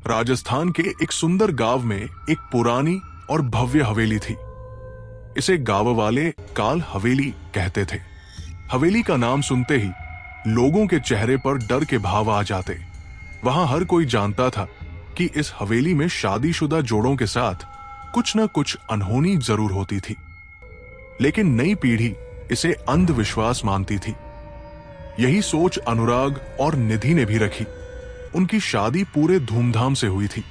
राजस्थान के एक सुंदर गांव में एक पुरानी और भव्य हवेली थी। इसे गांव वाले काल हवेली कहते थे। हवेली का नाम सुनते ही लोगों के चेहरे पर डर के भाव आ जाते। वहां हर कोई जानता था कि इस हवेली में शादीशुदा जोड़ों के साथ कुछ न कुछ अनहोनी जरूर होती थी, लेकिन नई पीढ़ी इसे अंधविश्वास मानती थी। यही सोच अनुराग और निधि ने भी रखी। उनकी शादी पूरे धूमधाम से हुई थी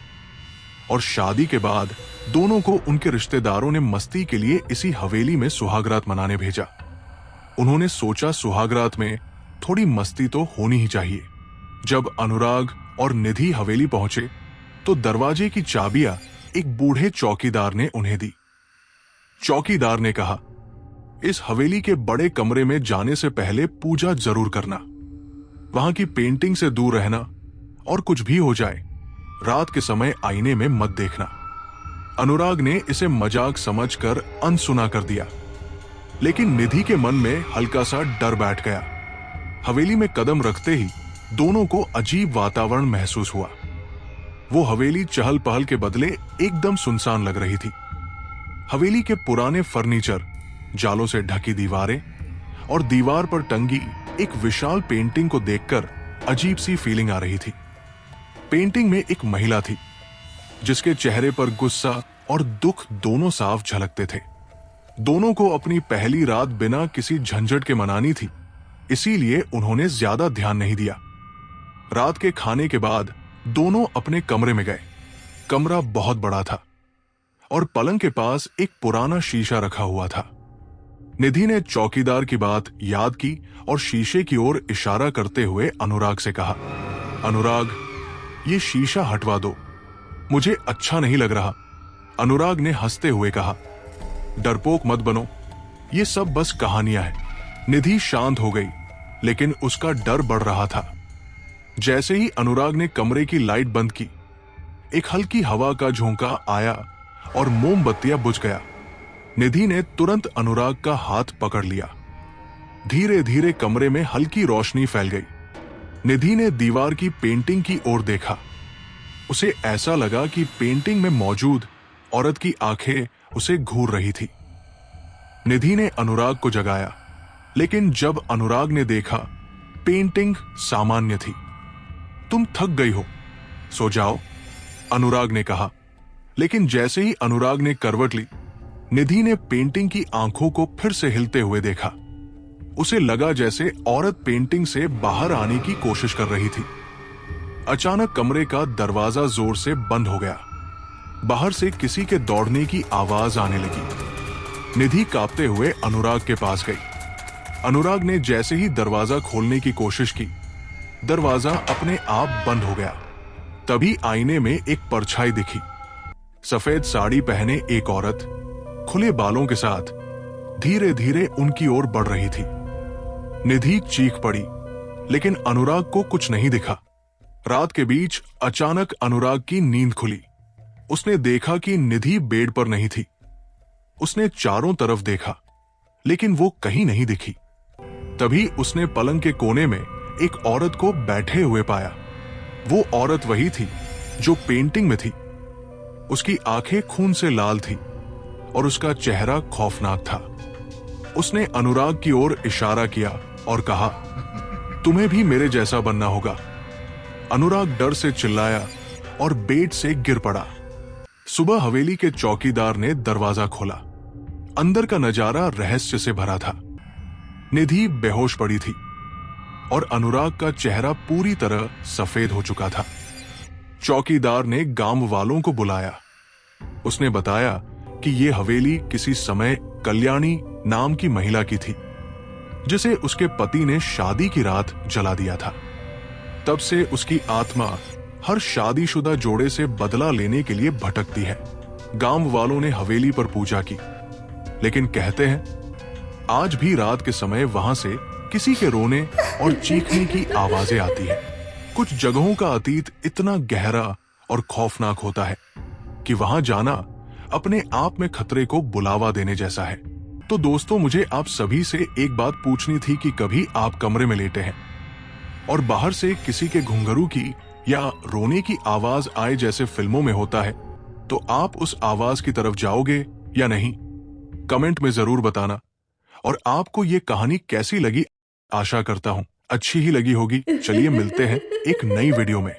और शादी के बाद दोनों को उनके रिश्तेदारों ने मस्ती के लिए इसी हवेली में सुहागरात मनाने भेजा। उन्होंने सोचा सुहागरात में थोड़ी मस्ती तो होनी ही चाहिए। जब अनुराग और निधि हवेली पहुंचे तो दरवाजे की चाबियां एक बूढ़े चौकीदार ने उन्हें दी। चौकीदार ने कहा, इस हवेली के बड़े कमरे में जाने से पहले पूजा जरूर करना। वहां की पेंटिंग से दूर रहना और कुछ भी हो जाए रात के समय आईने में मत देखना। अनुराग ने इसे मजाक समझकर अनसुना कर दिया, लेकिन निधि के मन में हल्का सा डर बैठ गया। हवेली में कदम रखते ही दोनों को अजीब वातावरण महसूस हुआ। वो हवेली चहल पहल के बदले एकदम सुनसान लग रही थी। हवेली के पुराने फर्नीचर, जालों से ढकी दीवारें और दीवार पर टंगी एक विशाल पेंटिंग को देखकर अजीब सी फीलिंग आ रही थी। पेंटिंग में एक महिला थी जिसके चेहरे पर गुस्सा और दुख दोनों साफ झलकते थे। दोनों को अपनी पहली रात बिना किसी झंझट के मनानी थी, इसीलिए उन्होंने ज्यादा ध्यान नहीं दिया। रात के खाने के बाद दोनों अपने कमरे में गए। कमरा बहुत बड़ा था और पलंग के पास एक पुराना शीशा रखा हुआ था। निधि ने चौकीदार की बात याद की और शीशे की ओर इशारा करते हुए अनुराग से कहा, अनुराग, ये शीशा हटवा दो, मुझे अच्छा नहीं लग रहा। अनुराग ने हंसते हुए कहा, डरपोक मत बनो, ये सब बस कहानियां हैं। निधि शांत हो गई, लेकिन उसका डर बढ़ रहा था। जैसे ही अनुराग ने कमरे की लाइट बंद की, एक हल्की हवा का झोंका आया और मोमबत्तियां बुझ गया। निधि ने तुरंत अनुराग का हाथ पकड़ लिया। धीरे धीरे कमरे में हल्की रोशनी फैल गई। निधि ने दीवार की पेंटिंग की ओर देखा। उसे ऐसा लगा कि पेंटिंग में मौजूद औरत की आंखें उसे घूर रही थी। निधि ने अनुराग को जगाया, लेकिन जब अनुराग ने देखा, पेंटिंग सामान्य थी। तुम थक गई हो, सो जाओ, अनुराग ने कहा। लेकिन जैसे ही अनुराग ने करवट ली, निधि ने पेंटिंग की आंखों को फिर से हिलते हुए देखा। उसे लगा जैसे औरत पेंटिंग से बाहर आने की कोशिश कर रही थी। अचानक कमरे का दरवाजा जोर से बंद हो गया। बाहर से किसी के दौड़ने की आवाज आने लगी। निधि कांपते हुए अनुराग के पास गई। अनुराग ने जैसे ही दरवाजा खोलने की कोशिश की, दरवाजा अपने आप बंद हो गया। तभी आईने में एक परछाई दिखी। सफेद साड़ी पहने एक औरत खुले बालों के साथ धीरे धीरे उनकी ओर बढ़ रही थी। निधि चीख पड़ी, लेकिन अनुराग को कुछ नहीं दिखा। रात के बीच अचानक अनुराग की नींद खुली। उसने देखा कि निधि बेड पर नहीं थी। उसने चारों तरफ देखा, लेकिन वो कहीं नहीं दिखी। तभी उसने पलंग के कोने में एक औरत को बैठे हुए पाया। वो औरत वही थी जो पेंटिंग में थी। उसकी आंखें खून से लाल थी और उसका चेहरा खौफनाक था। उसने अनुराग की ओर इशारा किया और कहा, तुम्हें भी मेरे जैसा बनना होगा। अनुराग डर से चिल्लाया और बेड से गिर पड़ा। सुबह हवेली के चौकीदार ने दरवाजा खोला। अंदर का नजारा रहस्य से भरा था। निधि बेहोश पड़ी थी और अनुराग का चेहरा पूरी तरह सफेद हो चुका था। चौकीदार ने गांव वालों को बुलाया। उसने बताया कि यह हवेली किसी समय कल्याणी नाम की महिला की थी, जिसे उसके पति ने शादी की रात जला दिया था। तब से उसकी आत्मा हर शादीशुदा जोड़े से बदला लेने के लिए भटकती है। गांव वालों ने हवेली पर पूजा की, लेकिन कहते हैं आज भी रात के समय वहां से किसी के रोने और चीखने की आवाजें आती है। कुछ जगहों का अतीत इतना गहरा और खौफनाक होता है कि वहां जाना अपने आप में खतरे को बुलावा देने जैसा है। तो दोस्तों, मुझे आप सभी से एक बात पूछनी थी कि कभी आप कमरे में लेटे हैं और बाहर से किसी के घुंघरू की या रोने की आवाज आए जैसे फिल्मों में होता है, तो आप उस आवाज की तरफ जाओगे या नहीं? कमेंट में जरूर बताना। और आपको ये कहानी कैसी लगी? आशा करता हूं अच्छी ही लगी होगी। चलिए मिलते हैं एक नई वीडियो में।